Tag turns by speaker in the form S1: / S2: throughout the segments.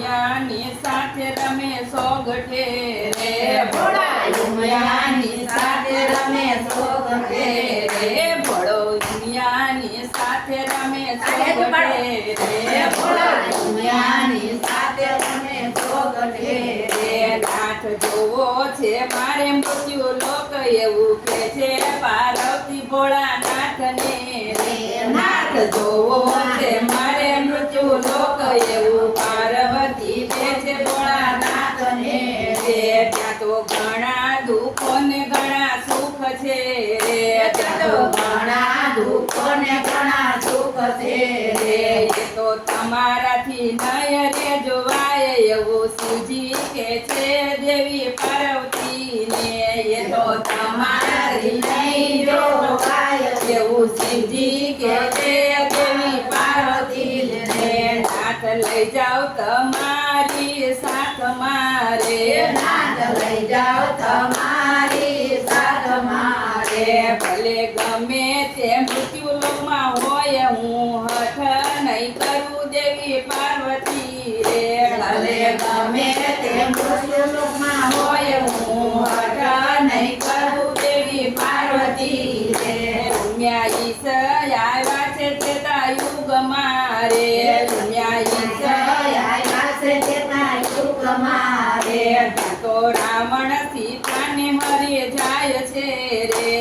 S1: ઉમિયાની સાથે રમે સોગઠે રે
S2: ભોળા ઉમિયાની સાથે રમે સોગઠે
S1: રે ભોળો ઉમિયાની સાથે રમે સોગઠે રે
S2: ભોળા ઉમિયાની સાથે રમે સોગઠે
S1: રે નાથ જોવો છે મારે મૃત્યુ લોક એવું કે છે પાર્વતી ભોળાનાથને રે નાથ જોવો છે મારે મૃત્યુ લોક એવું પાર્વતી કે છે ભોળાનાથને રે ત્યાં તો ઘણા દુઃખો ને ઘણા સુખ છે રે ત્યાં તો
S2: ઘણા દુઃખો ને ઘણા સુખ છે
S1: રે એ તો તમારાથી નય રે જોવાય એવું શિવજી કે છે દેવી પાર્વતી ને એ તો તમારી નહીં જોવાય એવું શિવજી કે છે દેવી પાર્વતી ને નાથ લઈ જાઓ તમારી સાથ મારે
S2: નાથ લઈ જાઓ તમારી સાથ મારે
S1: ભલે ગમે તે મૃત્યુ લોકમાં હોય હું હઠ નહીં કરું દેવી પાર્વતી રે
S2: ભલે ગમે તે મૃત્યુલોકમાં હોય હું હઠ નહીં કરું દેવી પાર્વતી રે
S1: ઉમ્યા ઈશ આવ્યા છે ત્રેતા યુગમાં રે ઉમ્યા ઈશ
S2: આવ્યા છે તેના યુગમાં રે
S1: ત્યાં તો રાવણ સીતાને મરી જાય છે રે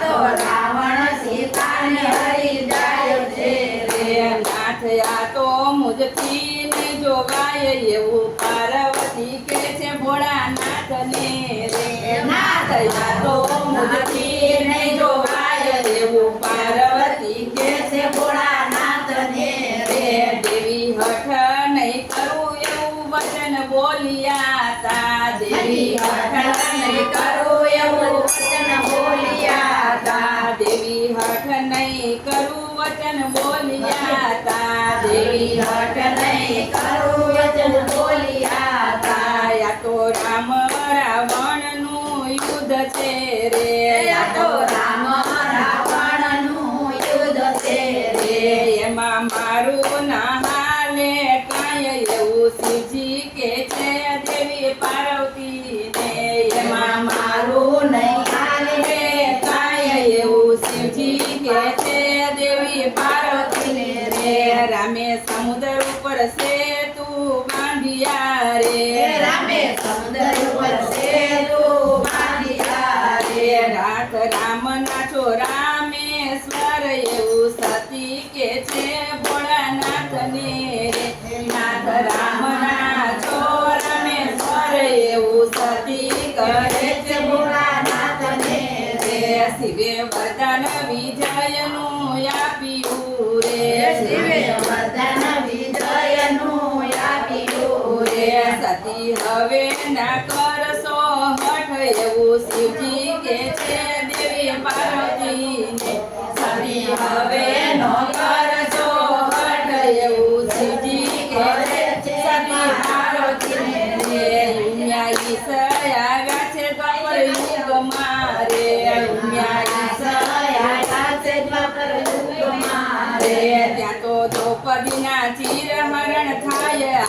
S2: તો રાવણ સીતાને હરી જાય છે
S1: રે નાથ આ તો મુજથી નહીં જોવાય એવું પાર્વતી કે છે ભોળાનાથને રે નાથ આ તો મુજથી નહીં જોવાય એવું પાર્વતી કે છે ભોળાનાથને રે દેવી હઠ નહીં કરું એવું વચન બોલ્યા તા દેવી હઠ નહીં કરું એવું વચન બોલ્યા તા દેવી હઠ નહીં કરું વચન બોલ્યા તા દેવી હઠ નહીં કરું વચન બોલ્યા તા યા તો રામ રાવણનું યુદ્ધ છે રે
S2: આ તો રામ રાવણનું યુદ્ધ છે
S1: રે એમાં મારું ના હાલે કાંઈ એવું શિવજી કે છે દેવી પાર્વતી ને એમાં
S2: મારું નહીં હાલે
S1: રે કાંઈ એવું શિવજી કે છે દેવી પાર્વતી રે રામે સમુદ્ર ઉપર સેતુ બાંધ્યા રે
S2: રામે સમુદ્ર ઉપર સેતુ બાંધ્યા રે
S1: નાથ રામના છો રામેશ્વર એવું સતી કે છે ભોળાનાથને રે નાથ રામના છો રામેશ્વર એવું સતી કહે છે
S2: ભોળાનાથને
S1: રે શિવે વરદાન વિજયનું આપ્યું રે
S2: શિવે વરદાન વિજયનું આપ્યું
S1: રે સતી હવે ના કરશો હઠ એવું શિવજી કે છે દેવી પાર્વતીને સતી હવે નો કરશો હઠ એવું શિવજી કે છે સતી પાર્વતીને રે ઉમ્યા ઈશ આવ્યા છે દ્વાપર યુગમાં રે ઉમ્યા ઈશ
S2: આવ્યા છે દ્વાપર યુગમાં
S1: રે ત્યાં તો દ્રૌપદીના ચિરહરણ થાય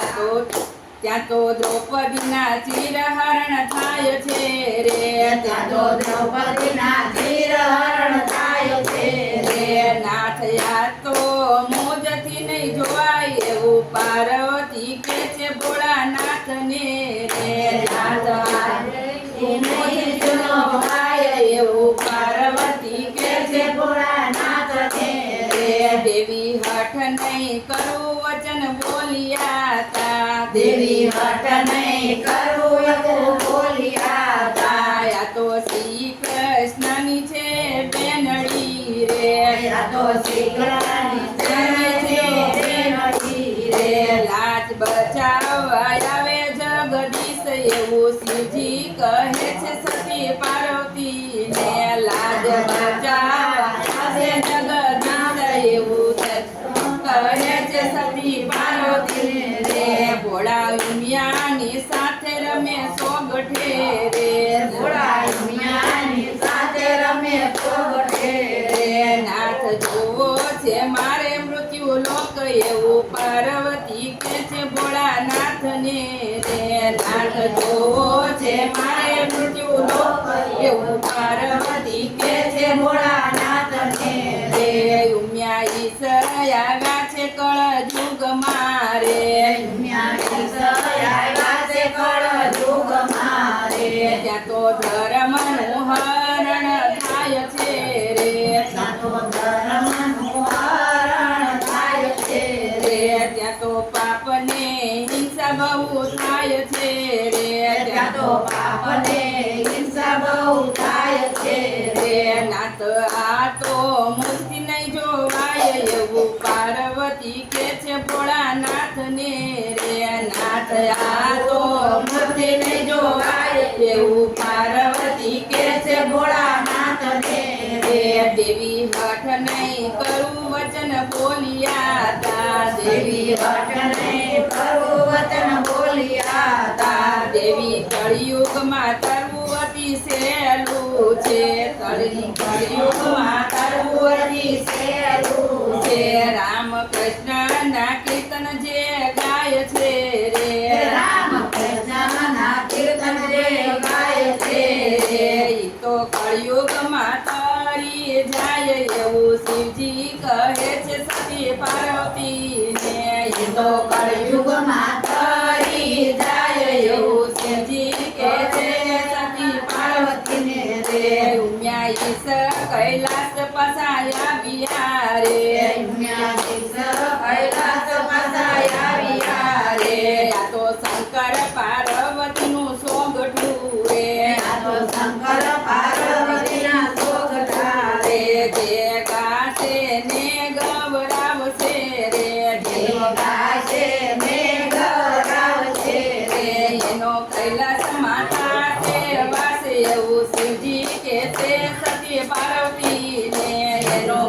S1: ત્યાં તો દ્રૌપદીના ચિરહરણ થાય છે રે
S2: ત્યાં તો દ્રૌપદીના ચિરહરણ થાય છે
S1: રે નાથ આ તો મોજથી નહીં જોવાય એવું પાર્વતી કે છે ભોળાનાથને રે નાથ આ મોજથી ન જોવાય એવું પાર્વતી કે છે
S2: ભોળાનાથને
S1: રે દેવી હઠ નહીં કરું વચન બોલ્યા તા
S2: દેવી હઠ નહીં કરું એવું બોલ્યા
S1: તાયા તો શ્રી કૃષ્ણની છે બેનડી રે
S2: આ તો શ્રી કૃષ્ણ છે બેનડી
S1: રે લાજ બચાવવા આવે જગદીશ એવું શિવજી કહે છે સતી પાર્વતી ને લાજ બચાવવા આવે જગદીશ એવું કહે છે સતી પાર્વતી રે ભોળા ઉમિયાની સાથે રમે સોગઠે રે
S2: ભોળા ઉમિયાની સાથે રમે સોગઠે
S1: રે નાથ જોવો છે મારે મૃત્યુ લોક એવું પાર્વતી કે છે ભોળાનાથ નાથને રે નાથ જોવો છે મારે મૃત્યુ લોક એવું પાર્વતી કે છે ભોળાનાથને રે ઉમિયા ઈશ્વર આવ્યા છે કળયુગ મારે ત્યાં તો ધર્મનું હરણ થાય છે રે ત્યાં તો પાપને હિંસા બહુ થાય છે રે ત્યાં તો રે નાથ આ તો મૂર્તિ નહીં જોવાય એવું પાર્વતી કે છે ભોળાનાથને રે નાથ આ તો મૂર્તિ નહીં જોવાય એવું પાર્વતી કે છે ભોળાનાથને રે દેવી હઠ નહીં કરું વચન બોલ્યા તા દેવી દેવી કળિયુગમાં તરવું અતિ સહેલું છે કળિયુગમાં તરવું અતિ સહેલું છે રામ કૃષ્ણના કીર્તન જે ગાય છે રે ઈ તો કળિયુગમાં તરી જાય એવું શિવજી કહે છે સતી પાર્વતીને ઈ તો કળિયુગમાં તરી જાય એવું શિવજી કહે છે સતી પાર્વતીને રે ઉમિયા ઈશ્વર કૈલાસ પસાયા બિહારે રે આ તો શંકર પાર્વતીનું સોગઠું રે રે જે ગાશે ને ગવડાવશે રે રે એનો કૈલાસ માતા છે વાસે એવું શિવજી કે છે સતી પાર્વતીને એનો